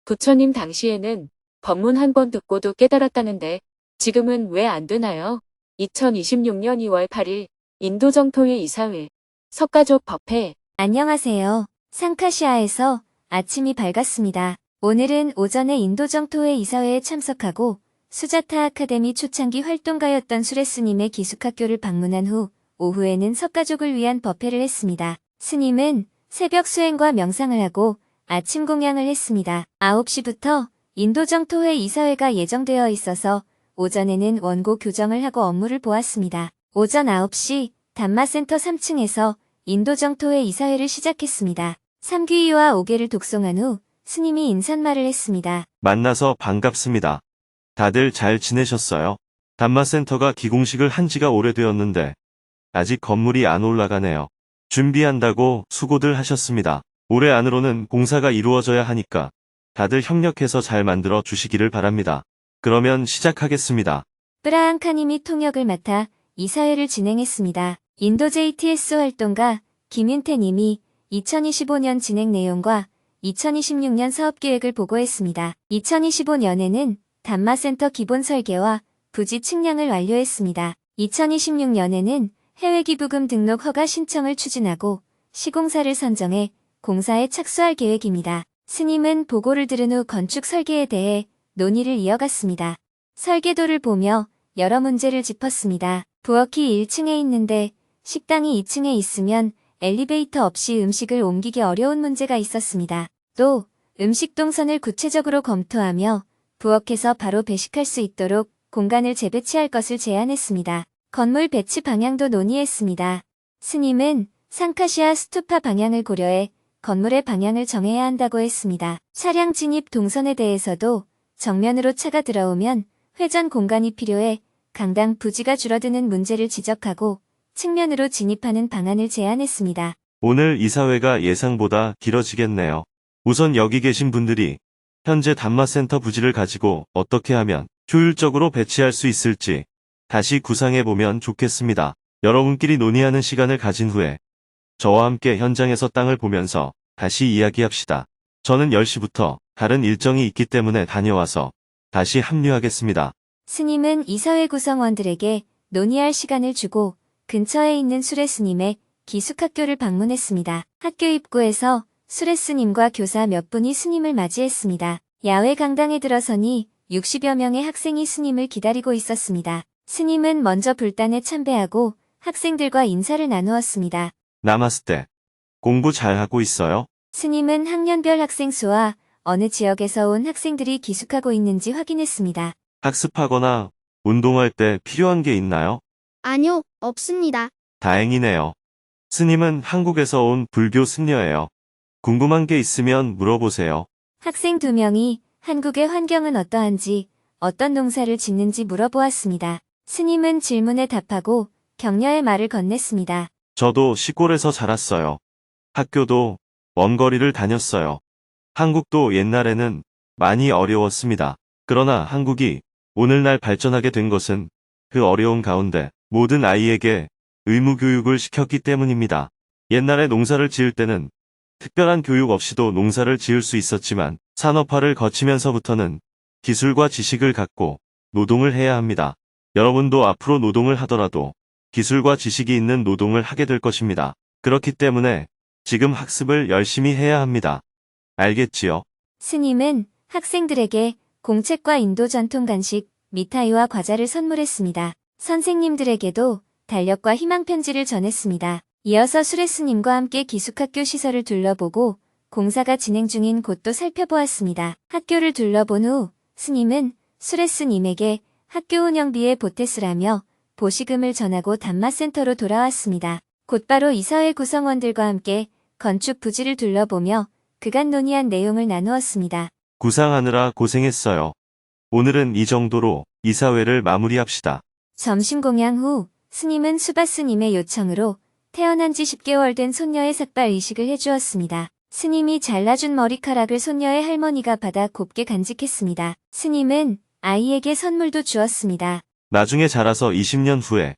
부처님 당시에는 법문 한 번 듣고도 깨달았다는데 지금은 왜 안 되나요? 2026년 2월 8일 인도정토회 이사회 석가족 법회. 안녕하세요. 상카시아에서 아침이 밝았습니다. 오늘은 오전에 인도정토회 이사회에 참석하고 수자타 아카데미 초창기 활동가였던 수레스님의 기숙학교를 방문한 후 오후에는 석가족을 위한 법회를 했습니다. 스님은 새벽 수행과 명상을 하고 아침 공양을 했습니다. 9시부터 인도정토회 이사회가 예정되어 있어서 오전에는 원고 교정을 하고 업무를 보았습니다. 오전 9시 담마센터 3층에서 인도정토회 이사회를 시작했습니다. 3귀와 5개를 독송한 후 스님이 인사말을 했습니다. 만나서 반갑습니다. 다들 잘 지내셨어요? 담마센터가 기공식을 한 지가 오래되었는데 아직 건물이 안 올라가네요. 준비한다고 수고들 하셨습니다. 올해 안으로는 공사가 이루어져야 하니까 다들 협력해서 잘 만들어 주시기를 바랍니다. 그러면 시작하겠습니다. 브라한카님이 통역을 맡아 이사회를 진행했습니다. 인도 JTS 활동가 김윤태님이 2025년 진행 내용과 2026년 사업계획을 보고했습니다. 2025년에는 담마센터 기본 설계와 부지 측량을 완료했습니다. 2026년에는 해외기부금 등록 허가 신청을 추진하고 시공사를 선정해 공사에 착수할 계획입니다. 스님은 보고를 들은 후 건축 설계에 대해 논의를 이어갔습니다. 설계도를 보며 여러 문제를 짚었습니다. 부엌이 1층에 있는데 식당이 2층에 있으면 엘리베이터 없이 음식을 옮기기 어려운 문제가 있었습니다. 또 음식 동선을 구체적으로 검토하며 부엌에서 바로 배식할 수 있도록 공간을 재배치할 것을 제안했습니다. 건물 배치 방향도 논의했습니다. 스님은 상카시아 스투파 방향을 고려해 건물의 방향을 정해야 한다고 했습니다. 차량 진입 동선에 대해서도 정면으로 차가 들어오면 회전 공간이 필요해 강당 부지가 줄어드는 문제를 지적하고 측면으로 진입하는 방안을 제안했습니다. 오늘 이사회가 예상보다 길어지겠네요. 우선 여기 계신 분들이 현재 담마센터 부지를 가지고 어떻게 하면 효율적으로 배치할 수 있을지 다시 구상해보면 좋겠습니다. 여러분끼리 논의하는 시간을 가진 후에 저와 함께 현장에서 땅을 보면서 다시 이야기합시다. 저는 10시부터 다른 일정이 있기 때문에 다녀와서 다시 합류하겠습니다. 스님은 이사회 구성원들에게 논의할 시간을 주고 근처에 있는 수레스님의 기숙학교를 방문했습니다. 학교 입구에서 수레스님과 교사 몇 분이 스님을 맞이했습니다. 야외 강당에 들어서니 60여 명의 학생이 스님을 기다리고 있었습니다. 스님은 먼저 불단에 참배하고 학생들과 인사를 나누었습니다. 나마스테. 공부 잘하고 있어요? 스님은 학년별 학생 수와 어느 지역에서 온 학생들이 기숙하고 있는지 확인했습니다. 학습하거나 운동할 때 필요한 게 있나요? 아니요, 없습니다. 다행이네요. 스님은 한국에서 온 불교 승려예요. 궁금한 게 있으면 물어보세요. 학생 2명이 한국의 환경은 어떠한지, 어떤 농사를 짓는지 물어보았습니다. 스님은 질문에 답하고 격려의 말을 건넸습니다. 저도 시골에서 자랐어요. 학교도 먼 거리를 다녔어요. 한국도 옛날에는 많이 어려웠습니다. 그러나 한국이 오늘날 발전하게 된 것은 그 어려운 가운데 모든 아이에게 의무교육을 시켰기 때문입니다. 옛날에 농사를 지을 때는 특별한 교육 없이도 농사를 지을 수 있었지만 산업화를 거치면서부터는 기술과 지식을 갖고 노동을 해야 합니다. 여러분도 앞으로 노동을 하더라도 기술과 지식이 있는 노동을 하게 될 것입니다. 그렇기 때문에 지금 학습을 열심히 해야 합니다. 알겠지요? 스님은 학생들에게 공책과 인도 전통 간식, 미타이와 과자를 선물했습니다. 선생님들에게도 달력과 희망 편지를 전했습니다. 이어서 수레스님과 함께 기숙학교 시설을 둘러보고 공사가 진행 중인 곳도 살펴보았습니다. 학교를 둘러본 후 스님은 수레스님에게 학교 운영비에 보탰으라며 보시금을 전하고 담마센터로 돌아왔습니다. 곧바로 이사회 구성원들과 함께 건축 부지를 둘러보며 그간 논의한 내용을 나누었습니다. 구상하느라 고생했어요. 오늘은 이 정도로 이사회를 마무리합시다. 점심 공양 후 스님은 수바스님의 요청으로 태어난 지 10개월 된 손녀의 삭발 의식을 해주었습니다. 스님이 잘라준 머리카락을 손녀의 할머니가 받아 곱게 간직했습니다. 스님은 아이에게 선물도 주었습니다. 나중에 자라서 20년 후에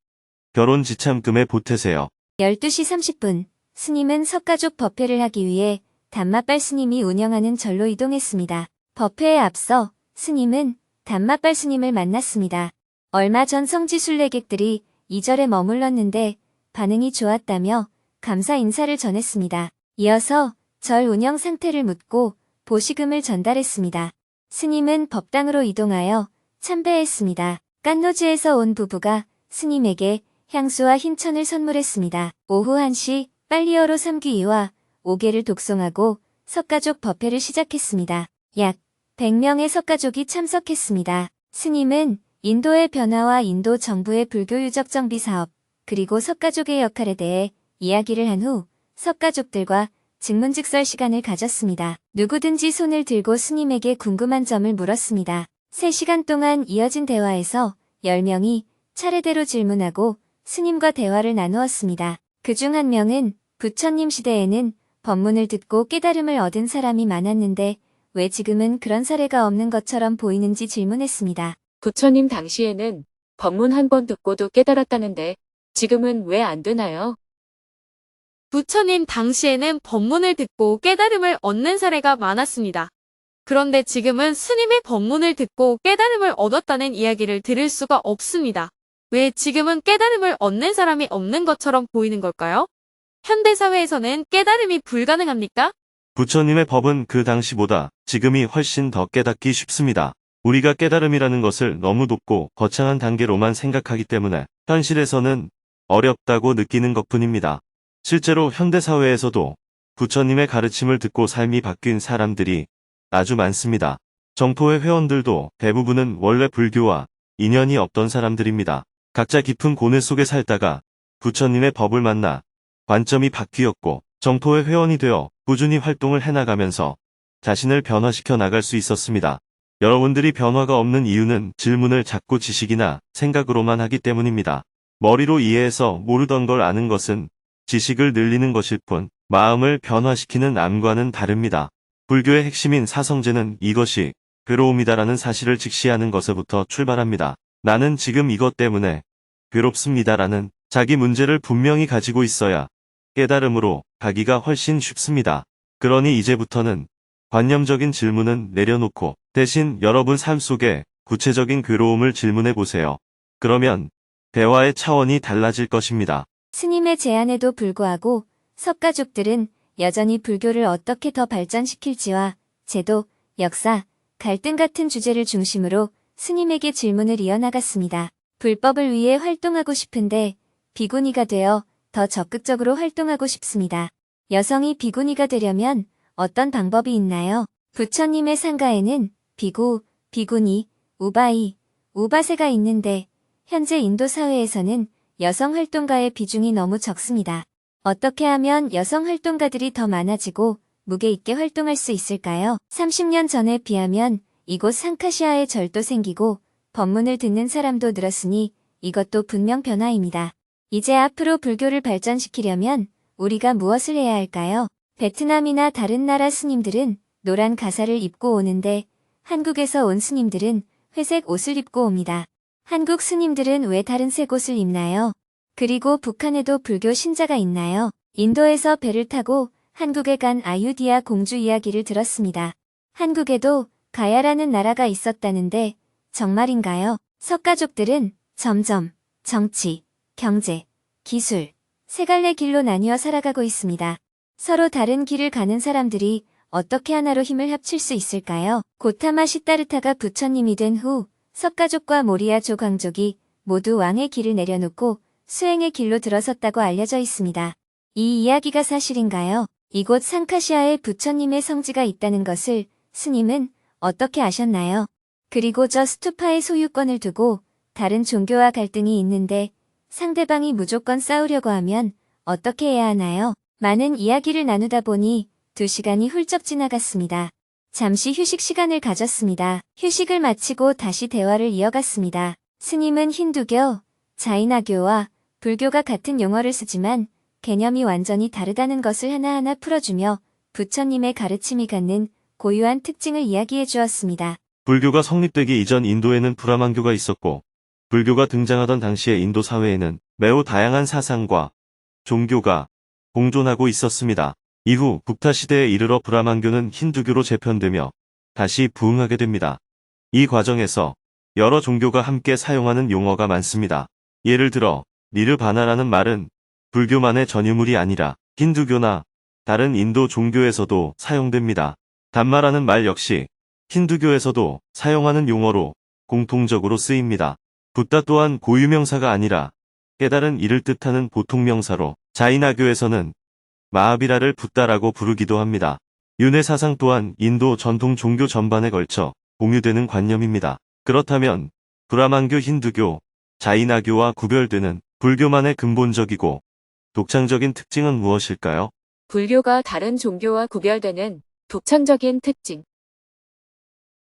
결혼 지참금에 보태세요. 12시 30분, 스님은 석가족 법회를 하기 위해 단마발 스님이 운영하는 절로 이동했습니다. 법회에 앞서 스님은 단마발 스님을 만났습니다. 얼마 전 성지 순례객들이 이 절에 머물렀는데 반응이 좋았다며 감사 인사를 전했습니다. 이어서 절 운영 상태를 묻고 보시금을 전달했습니다. 스님은 법당으로 이동하여 참배했습니다. 깐노지에서 온 부부가 스님에게 향수와 흰천을 선물했습니다. 오후 1시 빨리어로 3귀이와 5개를 독송하고 석가족 법회를 시작했습니다. 약 100명의 석가족이 참석했습니다. 스님은 인도의 변화와 인도 정부의 불교 유적 정비 사업, 그리고 석가족의 역할에 대해 이야기를 한 후 석가족들과 직문직설 시간을 가졌습니다. 누구든지 손을 들고 스님에게 궁금한 점을 물었습니다. 3시간 동안 이어진 대화에서 10명이 차례대로 질문하고 스님과 대화를 나누었습니다. 그중 한 명은 부처님 시대에는 법문을 듣고 깨달음을 얻은 사람이 많았는데 왜 지금은 그런 사례가 없는 것처럼 보이는지 질문했습니다. 부처님 당시에는 법문 한 번 듣고도 깨달았다는데 지금은 왜 안 되나요? 부처님 당시에는 법문을 듣고 깨달음을 얻는 사례가 많았습니다. 그런데 지금은 스님의 법문을 듣고 깨달음을 얻었다는 이야기를 들을 수가 없습니다. 왜 지금은 깨달음을 얻는 사람이 없는 것처럼 보이는 걸까요? 현대사회에서는 깨달음이 불가능합니까? 부처님의 법은 그 당시보다 지금이 훨씬 더 깨닫기 쉽습니다. 우리가 깨달음이라는 것을 너무 높고 거창한 단계로만 생각하기 때문에 현실에서는 어렵다고 느끼는 것뿐입니다. 실제로 현대사회에서도 부처님의 가르침을 듣고 삶이 바뀐 사람들이 아주 많습니다. 정토회 회원들도 대부분은 원래 불교와 인연이 없던 사람들입니다. 각자 깊은 고뇌 속에 살다가 부처님의 법을 만나 관점이 바뀌었고 정토회 회원이 되어 꾸준히 활동을 해나가면서 자신을 변화시켜 나갈 수 있었습니다. 여러분들이 변화가 없는 이유는 질문을 자꾸 지식이나 생각으로만 하기 때문입니다. 머리로 이해해서 모르던 걸 아는 것은 지식을 늘리는 것일 뿐 마음을 변화시키는 암과는 다릅니다. 불교의 핵심인 사성제는 이것이 괴로움이다라는 사실을 직시하는 것에부터 출발합니다. 나는 지금 이것 때문에 괴롭습니다라는 자기 문제를 분명히 가지고 있어야 깨달음으로 가기가 훨씬 쉽습니다. 그러니 이제부터는 관념적인 질문은 내려놓고 대신 여러분 삶 속에 구체적인 괴로움을 질문해 보세요. 그러면 대화의 차원이 달라질 것입니다. 스님의 제안에도 불구하고 석가족들은 여전히 불교를 어떻게 더 발전시킬지와 제도, 역사, 갈등 같은 주제를 중심으로 스님에게 질문을 이어나갔습니다. 불법을 위해 활동하고 싶은데 비구니가 되어 더 적극적으로 활동하고 싶습니다. 여성이 비구니가 되려면 어떤 방법이 있나요? 부처님의 상가에는 비구, 비구니, 우바이, 우바세가 있는데 현재 인도 사회에서는 여성 활동가의 비중이 너무 적습니다. 어떻게 하면 여성 활동가들이 더 많아지고 무게 있게 활동할 수 있을까요? 30년 전에 비하면 이곳 상카시아에 절도 생기고 법문을 듣는 사람도 늘었으니 이것도 분명 변화입니다. 이제 앞으로 불교를 발전시키려면 우리가 무엇을 해야 할까요? 베트남이나 다른 나라 스님들은 노란 가사를 입고 오는데 한국에서 온 스님들은 회색 옷을 입고 옵니다. 한국 스님들은 왜 다른 색 옷을 입나요? 그리고 북한에도 불교 신자가 있나요? 인도에서 배를 타고 한국에 간 아유디아 공주 이야기를 들었습니다. 한국에도 가야라는 나라가 있었다는데 정말인가요? 석가족들은 점점 정치, 경제, 기술, 세 갈래 길로 나뉘어 살아가고 있습니다. 서로 다른 길을 가는 사람들이 어떻게 하나로 힘을 합칠 수 있을까요? 고타마 시타르타가 부처님이 된 후 석가족과 모리아 조광족이 모두 왕의 길을 내려놓고 수행의 길로 들어섰다고 알려져 있습니다. 이 이야기가 사실인가요? 이곳 상카시아에 부처님의 성지가 있다는 것을 스님은 어떻게 아셨나요? 그리고 저 스투파의 소유권을 두고 다른 종교와 갈등이 있는데 상대방이 무조건 싸우려고 하면 어떻게 해야 하나요? 많은 이야기를 나누다 보니 2시간이 훌쩍 지나갔습니다. 잠시 휴식 시간을 가졌습니다. 휴식을 마치고 다시 대화를 이어갔습니다. 스님은 힌두교, 자이나교와 불교가 같은 용어를 쓰지만 개념이 완전히 다르다는 것을 하나하나 풀어주며 부처님의 가르침이 갖는 고유한 특징을 이야기해 주었습니다. 불교가 성립되기 이전 인도에는 브라만교가 있었고, 불교가 등장하던 당시의 인도 사회에는 매우 다양한 사상과 종교가 공존하고 있었습니다. 이후 북타 시대에 이르러 브라만교는 힌두교로 재편되며 다시 부흥하게 됩니다. 이 과정에서 여러 종교가 함께 사용하는 용어가 많습니다. 예를 들어 니르바나라는 말은 불교만의 전유물이 아니라 힌두교나 다른 인도 종교에서도 사용됩니다. 단마라는 말 역시 힌두교에서도 사용하는 용어로 공통적으로 쓰입니다. 붓다 또한 고유명사가 아니라 깨달은 이를 뜻하는 보통명사로 자이나교에서는 마하비라를 붓다라고 부르기도 합니다. 윤회 사상 또한 인도 전통 종교 전반에 걸쳐 공유되는 관념입니다. 그렇다면 브라만교, 힌두교, 자이나교와 구별되는 불교만의 근본적이고 독창적인 특징은 무엇일까요? 불교가 다른 종교와 구별되는 독창적인 특징.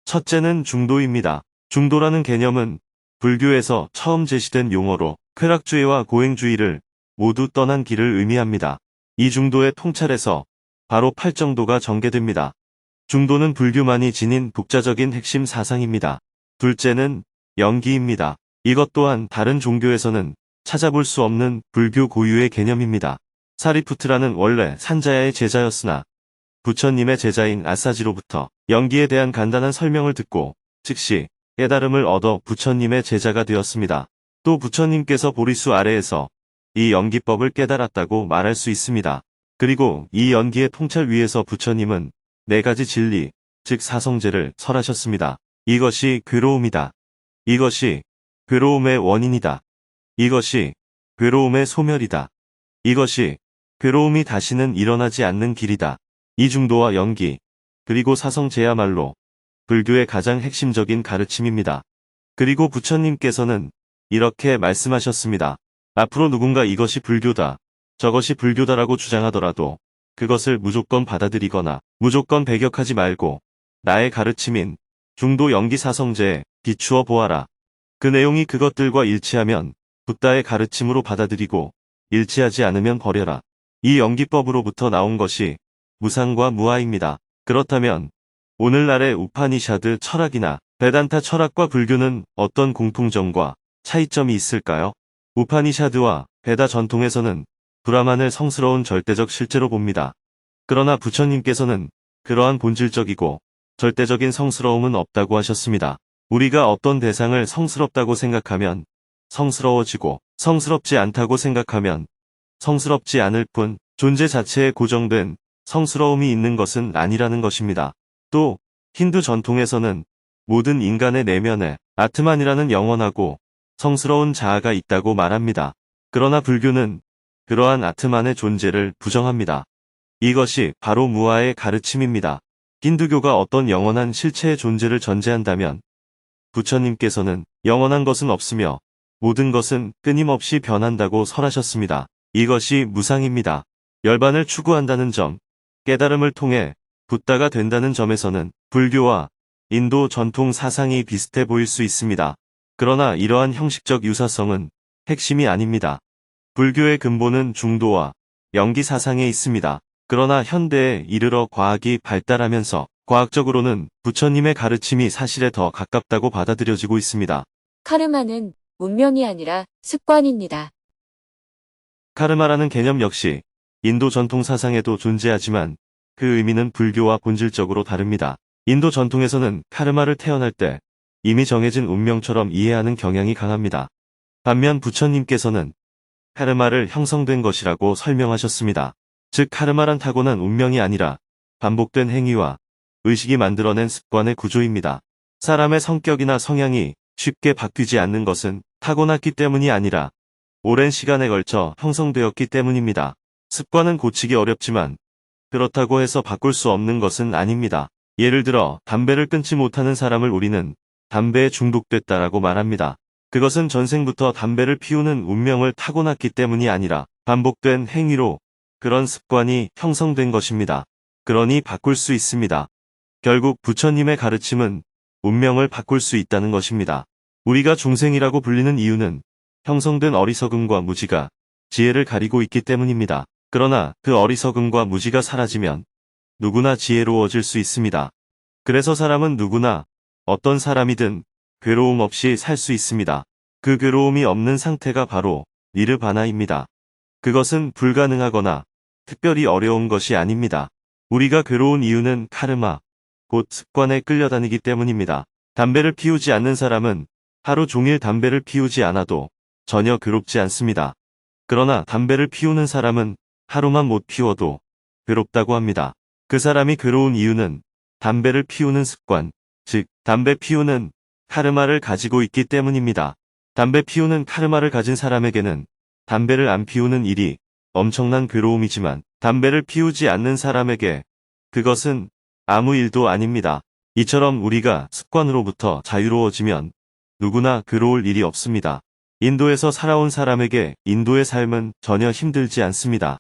첫째는 중도입니다. 중도라는 개념은 불교에서 처음 제시된 용어로 쾌락주의와 고행주의를 모두 떠난 길을 의미합니다. 이 중도의 통찰에서 바로 팔정도가 전개됩니다. 중도는 불교만이 지닌 독자적인 핵심 사상입니다. 둘째는 영기입니다. 이것 또한 다른 종교에서는 찾아볼 수 없는 불교 고유의 개념입니다. 사리푸트라는 원래 산자야의 제자였으나 부처님의 제자인 아사지로부터 영기에 대한 간단한 설명을 듣고 즉시 깨달음을 얻어 부처님의 제자가 되었습니다. 또 부처님께서 보리수 아래에서 이 연기법을 깨달았다고 말할 수 있습니다. 그리고 이 연기의 통찰 위에서 부처님은 4가지 진리, 즉 사성제를 설하셨습니다. 이것이 괴로움이다. 이것이 괴로움의 원인이다. 이것이 괴로움의 소멸이다. 이것이 괴로움이 다시는 일어나지 않는 길이다. 이 중도와 연기, 그리고 사성제야말로 불교의 가장 핵심적인 가르침입니다. 그리고 부처님께서는 이렇게 말씀하셨습니다. 앞으로 누군가 이것이 불교다, 저것이 불교다라고 주장하더라도 그것을 무조건 받아들이거나 무조건 배격하지 말고 나의 가르침인 중도 연기 사성제에 비추어 보아라. 그 내용이 그것들과 일치하면 붓다의 가르침으로 받아들이고 일치하지 않으면 버려라. 이 연기법으로부터 나온 것이 무상과 무아입니다. 그렇다면 오늘날의 우파니샤드 철학이나 베단타 철학과 불교는 어떤 공통점과 차이점이 있을까요? 우파니샤드와 베다 전통에서는 브라만을 성스러운 절대적 실제로 봅니다. 그러나 부처님께서는 그러한 본질적이고 절대적인 성스러움은 없다고 하셨습니다. 우리가 어떤 대상을 성스럽다고 생각하면 성스러워지고 성스럽지 않다고 생각하면 성스럽지 않을 뿐 존재 자체에 고정된 성스러움이 있는 것은 아니라는 것입니다. 또 힌두 전통에서는 모든 인간의 내면에 아트만이라는 영원하고 성스러운 자아가 있다고 말합니다. 그러나 불교는 그러한 아트만의 존재를 부정합니다. 이것이 바로 무아의 가르침입니다. 힌두교가 어떤 영원한 실체의 존재를 전제한다면 부처님께서는 영원한 것은 없으며 모든 것은 끊임없이 변한다고 설하셨습니다. 이것이 무상입니다. 열반을 추구한다는 점, 깨달음을 통해 붓다가 된다는 점에서는 불교와 인도 전통 사상이 비슷해 보일 수 있습니다. 그러나 이러한 형식적 유사성은 핵심이 아닙니다. 불교의 근본은 중도와 연기 사상에 있습니다. 그러나 현대에 이르러 과학이 발달하면서 과학적으로는 부처님의 가르침이 사실에 더 가깝다고 받아들여지고 있습니다. 카르마는 운명이 아니라 습관입니다. 카르마라는 개념 역시 인도 전통 사상에도 존재하지만 그 의미는 불교와 본질적으로 다릅니다. 인도 전통에서는 카르마를 태어날 때 이미 정해진 운명처럼 이해하는 경향이 강합니다. 반면 부처님께서는 카르마를 형성된 것이라고 설명하셨습니다. 즉 카르마란 타고난 운명이 아니라 반복된 행위와 의식이 만들어낸 습관의 구조입니다. 사람의 성격이나 성향이 쉽게 바뀌지 않는 것은 타고났기 때문이 아니라 오랜 시간에 걸쳐 형성되었기 때문입니다. 습관은 고치기 어렵지만 그렇다고 해서 바꿀 수 없는 것은 아닙니다. 예를 들어 담배를 끊지 못하는 사람을 우리는 담배에 중독됐다라고 말합니다. 그것은 전생부터 담배를 피우는 운명을 타고났기 때문이 아니라 반복된 행위로 그런 습관이 형성된 것입니다. 그러니 바꿀 수 있습니다. 결국 부처님의 가르침은 운명을 바꿀 수 있다는 것입니다. 우리가 중생이라고 불리는 이유는 형성된 어리석음과 무지가 지혜를 가리고 있기 때문입니다. 그러나 그 어리석음과 무지가 사라지면 누구나 지혜로워질 수 있습니다. 그래서 사람은 누구나 어떤 사람이든 괴로움 없이 살 수 있습니다. 그 괴로움이 없는 상태가 바로 니르바나입니다. 그것은 불가능하거나 특별히 어려운 것이 아닙니다. 우리가 괴로운 이유는 카르마, 곧 습관에 끌려다니기 때문입니다. 담배를 피우지 않는 사람은 하루 종일 담배를 피우지 않아도 전혀 괴롭지 않습니다. 그러나 담배를 피우는 사람은 하루만 못 피워도 괴롭다고 합니다. 그 사람이 괴로운 이유는 담배를 피우는 습관, 즉 담배 피우는 카르마를 가지고 있기 때문입니다. 담배 피우는 카르마를 가진 사람에게는 담배를 안 피우는 일이 엄청난 괴로움이지만 담배를 피우지 않는 사람에게 그것은 아무 일도 아닙니다. 이처럼 우리가 습관으로부터 자유로워지면 누구나 괴로울 일이 없습니다. 인도에서 살아온 사람에게 인도의 삶은 전혀 힘들지 않습니다.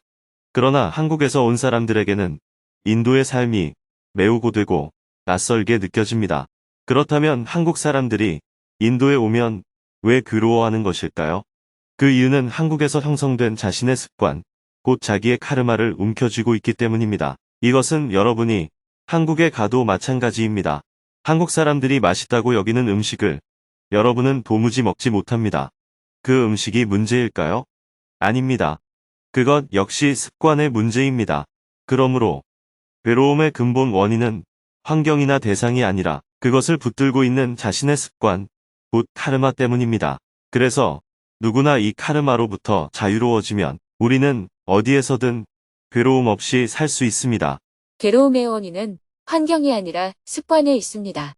그러나 한국에서 온 사람들에게는 인도의 삶이 매우 고되고 낯설게 느껴집니다. 그렇다면 한국 사람들이 인도에 오면 왜 괴로워하는 것일까요? 그 이유는 한국에서 형성된 자신의 습관, 곧 자기의 카르마를 움켜쥐고 있기 때문입니다. 이것은 여러분이 한국에 가도 마찬가지입니다. 한국 사람들이 맛있다고 여기는 음식을 여러분은 도무지 먹지 못합니다. 그 음식이 문제일까요? 아닙니다. 그것 역시 습관의 문제입니다. 그러므로 괴로움의 근본 원인은 환경이나 대상이 아니라 그것을 붙들고 있는 자신의 습관, 곧 카르마 때문입니다. 그래서 누구나 이 카르마로부터 자유로워지면 우리는 어디에서든 괴로움 없이 살 수 있습니다. 괴로움의 원인은 환경이 아니라 습관에 있습니다.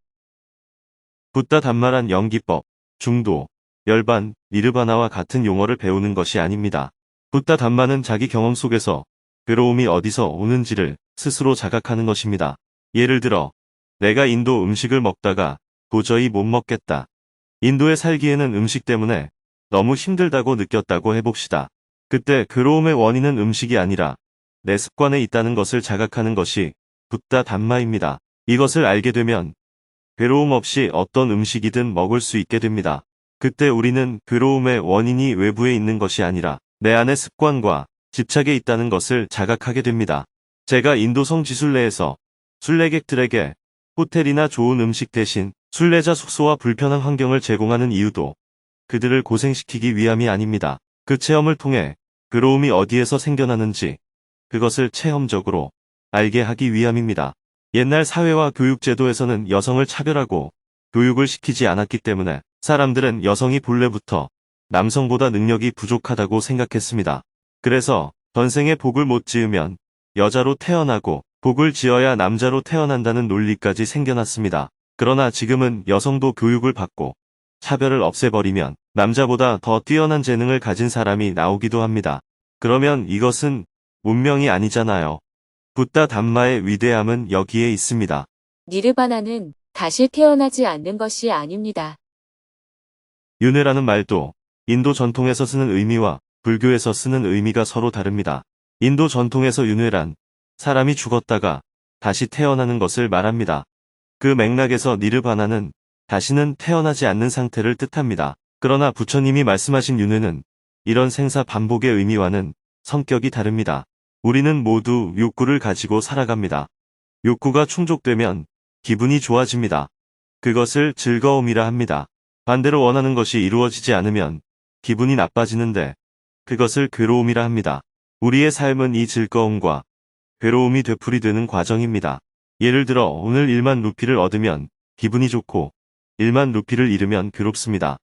붓다 단말한 연기법, 중도, 열반, 니르바나와 같은 용어를 배우는 것이 아닙니다. 붓다 단마는 자기 경험 속에서 괴로움이 어디서 오는지를 스스로 자각하는 것입니다. 예를 들어, 내가 인도 음식을 먹다가 도저히 못 먹겠다. 인도에 살기에는 음식 때문에 너무 힘들다고 느꼈다고 해봅시다. 그때 괴로움의 원인은 음식이 아니라 내 습관에 있다는 것을 자각하는 것이 붓다 단마입니다. 이것을 알게 되면 괴로움 없이 어떤 음식이든 먹을 수 있게 됩니다. 그때 우리는 괴로움의 원인이 외부에 있는 것이 아니라 내 안의 습관과 집착에 있다는 것을 자각하게 됩니다. 제가 인도 성지순례에서 순례객들에게 호텔이나 좋은 음식 대신 순례자 숙소와 불편한 환경을 제공하는 이유도 그들을 고생시키기 위함이 아닙니다. 그 체험을 통해 괴로움이 어디에서 생겨나는지 그것을 체험적으로 알게 하기 위함입니다. 옛날 사회와 교육제도에서는 여성을 차별하고 교육을 시키지 않았기 때문에 사람들은 여성이 본래부터 남성보다 능력이 부족하다고 생각했습니다. 그래서 전생에 복을 못 지으면 여자로 태어나고 복을 지어야 남자로 태어난다는 논리까지 생겨났습니다. 그러나 지금은 여성도 교육을 받고 차별을 없애버리면 남자보다 더 뛰어난 재능을 가진 사람이 나오기도 합니다. 그러면 이것은 문명이 아니잖아요. 붓다 단마의 위대함은 여기에 있습니다. 니르바나는 다시 태어나지 않는 것이 아닙니다. 윤회라는 말도 인도 전통에서 쓰는 의미와 불교에서 쓰는 의미가 서로 다릅니다. 인도 전통에서 윤회란 사람이 죽었다가 다시 태어나는 것을 말합니다. 그 맥락에서 니르바나는 다시는 태어나지 않는 상태를 뜻합니다. 그러나 부처님이 말씀하신 윤회는 이런 생사 반복의 의미와는 성격이 다릅니다. 우리는 모두 욕구를 가지고 살아갑니다. 욕구가 충족되면 기분이 좋아집니다. 그것을 즐거움이라 합니다. 반대로 원하는 것이 이루어지지 않으면 기분이 나빠지는데 그것을 괴로움이라 합니다. 우리의 삶은 이 즐거움과 괴로움이 되풀이되는 과정입니다. 예를 들어 오늘 1만 루피를 얻으면 기분이 좋고 1만 루피를 잃으면 괴롭습니다.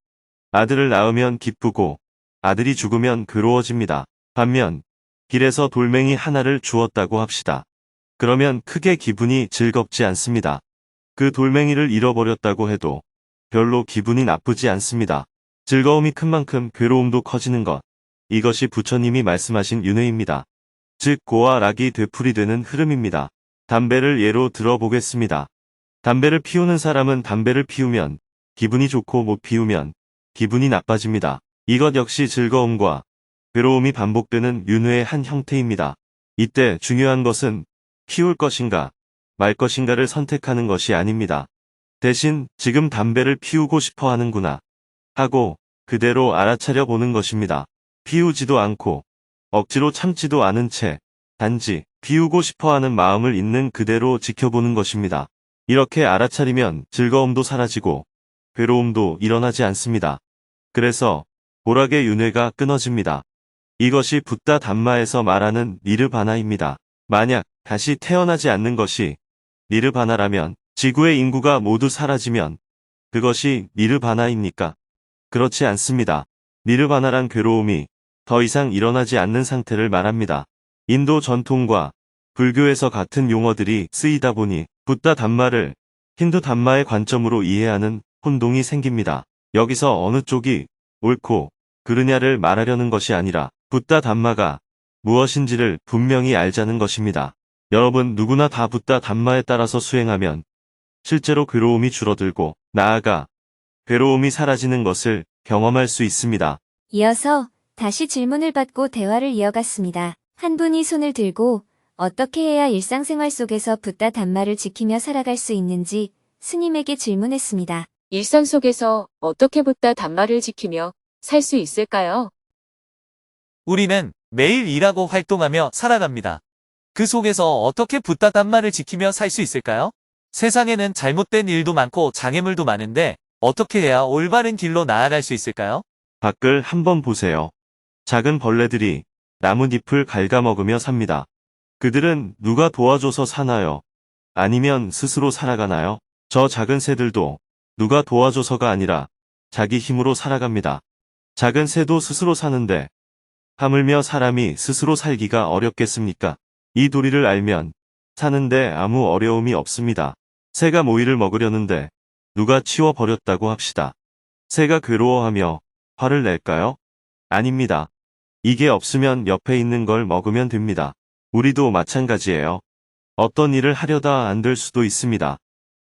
아들을 낳으면 기쁘고 아들이 죽으면 괴로워집니다. 반면 길에서 돌멩이 하나를 주었다고 합시다. 그러면 크게 기분이 즐겁지 않습니다. 그 돌멩이를 잃어버렸다고 해도 별로 기분이 나쁘지 않습니다. 즐거움이 큰 만큼 괴로움도 커지는 것. 이것이 부처님이 말씀하신 윤회입니다. 즉 고와 락이 되풀이되는 흐름입니다. 담배를 예로 들어보겠습니다. 담배를 피우는 사람은 담배를 피우면 기분이 좋고 못 피우면 기분이 나빠집니다. 이것 역시 즐거움과 괴로움이 반복되는 윤회의 한 형태입니다. 이때 중요한 것은 피울 것인가 말 것인가를 선택하는 것이 아닙니다. 대신 지금 담배를 피우고 싶어 하는구나 하고 그대로 알아차려 보는 것입니다. 피우지도 않고 억지로 참지도 않은 채 단지 비우고 싶어하는 마음을 있는 그대로 지켜보는 것입니다. 이렇게 알아차리면 즐거움도 사라지고 괴로움도 일어나지 않습니다. 그래서 보락의 윤회가 끊어집니다. 이것이 붓다 담마에서 말하는 니르바나입니다. 만약 다시 태어나지 않는 것이 니르바나라면, 지구의 인구가 모두 사라지면 그것이 니르바나입니까? 그렇지 않습니다. 니르바나란 괴로움이 더 이상 일어나지 않는 상태를 말합니다. 인도 전통과 불교에서 같은 용어들이 쓰이다 보니 붓다 담마를 힌두 담마의 관점으로 이해하는 혼동이 생깁니다. 여기서 어느 쪽이 옳고 그르냐를 말하려는 것이 아니라 붓다 담마가 무엇인지를 분명히 알자는 것입니다. 여러분 누구나 다 붓다 담마에 따라서 수행하면 실제로 괴로움이 줄어들고 나아가 괴로움이 사라지는 것을 경험할 수 있습니다. 이어서 다시 질문을 받고 대화를 이어갔습니다. 한 분이 손을 들고 어떻게 해야 일상생활 속에서 붓다 담마를 지키며 살아갈 수 있는지 스님에게 질문했습니다. 일상 속에서 어떻게 붓다 담마를 지키며 살 수 있을까요? 우리는 매일 일하고 활동하며 살아갑니다. 그 속에서 어떻게 붓다 담마를 지키며 살 수 있을까요? 세상에는 잘못된 일도 많고 장애물도 많은데 어떻게 해야 올바른 길로 나아갈 수 있을까요? 밖을 한번 보세요. 작은 벌레들이 나뭇잎을 갉아먹으며 삽니다. 그들은 누가 도와줘서 사나요? 아니면 스스로 살아가나요? 저 작은 새들도 누가 도와줘서가 아니라 자기 힘으로 살아갑니다. 작은 새도 스스로 사는데 하물며 사람이 스스로 살기가 어렵겠습니까? 이 도리를 알면 사는데 아무 어려움이 없습니다. 새가 모이를 먹으려는데 누가 치워버렸다고 합시다. 새가 괴로워하며 화를 낼까요? 아닙니다. 이게 없으면 옆에 있는 걸 먹으면 됩니다. 우리도 마찬가지예요. 어떤 일을 하려다 안 될 수도 있습니다.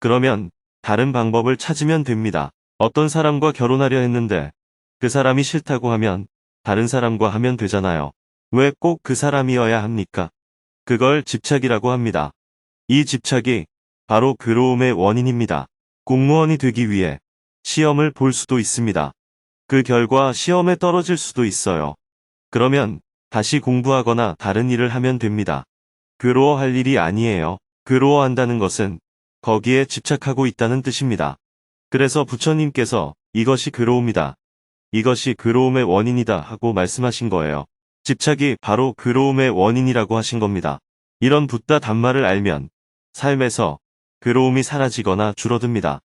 그러면 다른 방법을 찾으면 됩니다. 어떤 사람과 결혼하려 했는데 그 사람이 싫다고 하면 다른 사람과 하면 되잖아요. 왜 꼭 그 사람이어야 합니까? 그걸 집착이라고 합니다. 이 집착이 바로 괴로움의 원인입니다. 공무원이 되기 위해 시험을 볼 수도 있습니다. 그 결과 시험에 떨어질 수도 있어요. 그러면 다시 공부하거나 다른 일을 하면 됩니다. 괴로워할 일이 아니에요. 괴로워한다는 것은 거기에 집착하고 있다는 뜻입니다. 그래서 부처님께서 이것이 괴로움이다. 이것이 괴로움의 원인이다 하고 말씀하신 거예요. 집착이 바로 괴로움의 원인이라고 하신 겁니다. 이런 붓다 담마를 알면 삶에서 괴로움이 사라지거나 줄어듭니다.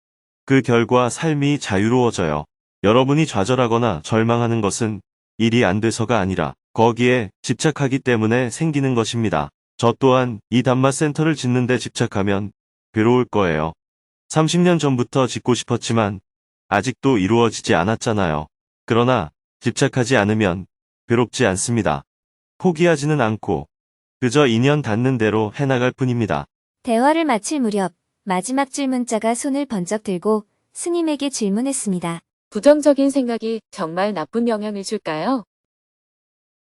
그 결과 삶이 자유로워져요. 여러분이 좌절하거나 절망하는 것은 일이 안 돼서가 아니라 거기에 집착하기 때문에 생기는 것입니다. 저 또한 이 담마 센터를 짓는데 집착하면 괴로울 거예요. 30년 전부터 짓고 싶었지만 아직도 이루어지지 않았잖아요. 그러나 집착하지 않으면 괴롭지 않습니다. 포기하지는 않고 그저 인연 닿는 대로 해나갈 뿐입니다. 대화를 마칠 무렵 마지막 질문자가 손을 번쩍 들고 스님에게 질문했습니다. 부정적인 생각이 정말 나쁜 영향을 줄까요?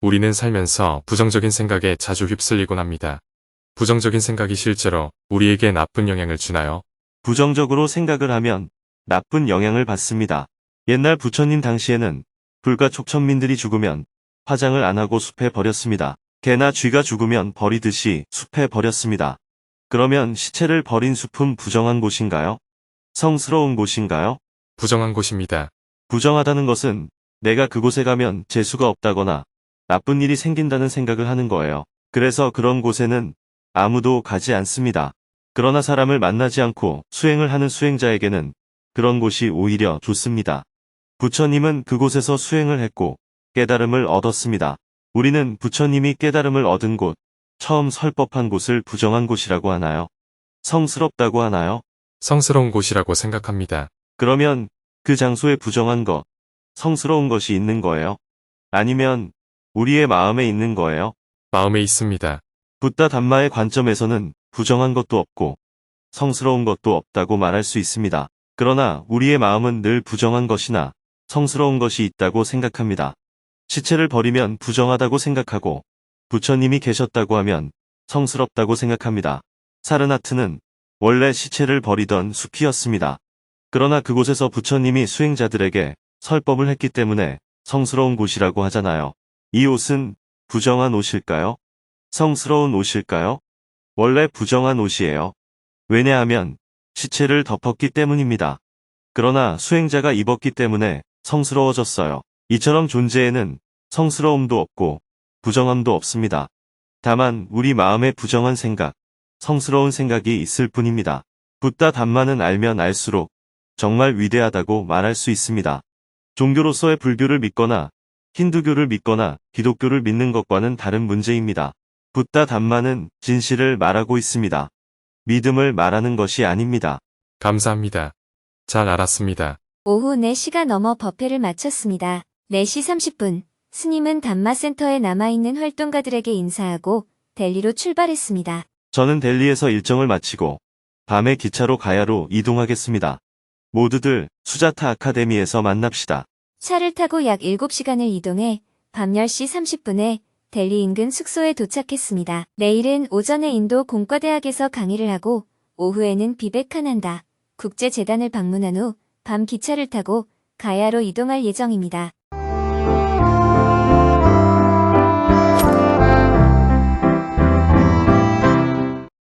우리는 살면서 부정적인 생각에 자주 휩쓸리곤 합니다. 부정적인 생각이 실제로 우리에게 나쁜 영향을 주나요? 부정적으로 생각을 하면 나쁜 영향을 받습니다. 옛날 부처님 당시에는 불과 촉천민들이 죽으면 화장을 안 하고 숲에 버렸습니다. 개나 쥐가 죽으면 버리듯이 숲에 버렸습니다. 그러면 시체를 버린 숲은 부정한 곳인가요? 성스러운 곳인가요? 부정한 곳입니다. 부정하다는 것은 내가 그곳에 가면 재수가 없다거나 나쁜 일이 생긴다는 생각을 하는 거예요. 그래서 그런 곳에는 아무도 가지 않습니다. 그러나 사람을 만나지 않고 수행을 하는 수행자에게는 그런 곳이 오히려 좋습니다. 부처님은 그곳에서 수행을 했고 깨달음을 얻었습니다. 우리는 부처님이 깨달음을 얻은 곳, 처음 설법한 곳을 부정한 곳이라고 하나요? 성스럽다고 하나요? 성스러운 곳이라고 생각합니다. 그러면 그 장소에 부정한 것, 성스러운 것이 있는 거예요? 아니면 우리의 마음에 있는 거예요? 마음에 있습니다. 붓다 담마의 관점에서는 부정한 것도 없고 성스러운 것도 없다고 말할 수 있습니다. 그러나 우리의 마음은 늘 부정한 것이나 성스러운 것이 있다고 생각합니다. 시체를 버리면 부정하다고 생각하고 부처님이 계셨다고 하면 성스럽다고 생각합니다. 사르나트는 원래 시체를 버리던 숲이었습니다. 그러나 그곳에서 부처님이 수행자들에게 설법을 했기 때문에 성스러운 곳이라고 하잖아요. 이 옷은 부정한 옷일까요? 성스러운 옷일까요? 원래 부정한 옷이에요. 왜냐하면 시체를 덮었기 때문입니다. 그러나 수행자가 입었기 때문에 성스러워졌어요. 이처럼 존재에는 성스러움도 없고 부정함도 없습니다. 다만 우리 마음에 부정한 생각, 성스러운 생각이 있을 뿐입니다. 붓다 담마는 알면 알수록 정말 위대하다고 말할 수 있습니다. 종교로서의 불교를 믿거나 힌두교를 믿거나 기독교를 믿는 것과는 다른 문제입니다. 붓다 담마는 진실을 말하고 있습니다. 믿음을 말하는 것이 아닙니다. 감사합니다. 잘 알았습니다. 오후 4시가 넘어 법회를 마쳤습니다. 4시 30분, 스님은 담마센터에 남아있는 활동가들에게 인사하고 델리로 출발했습니다. 저는 델리에서 일정을 마치고 밤에 기차로 가야로 이동하겠습니다. 모두들 수자타 아카데미에서 만납시다. 차를 타고 약 7시간을 이동해 밤 10시 30분에 델리 인근 숙소에 도착했습니다. 내일은 오전에 인도 공과대학에서 강의를 하고 오후에는 비베카난다 국제재단을 방문한 후 밤 기차를 타고 가야로 이동할 예정입니다.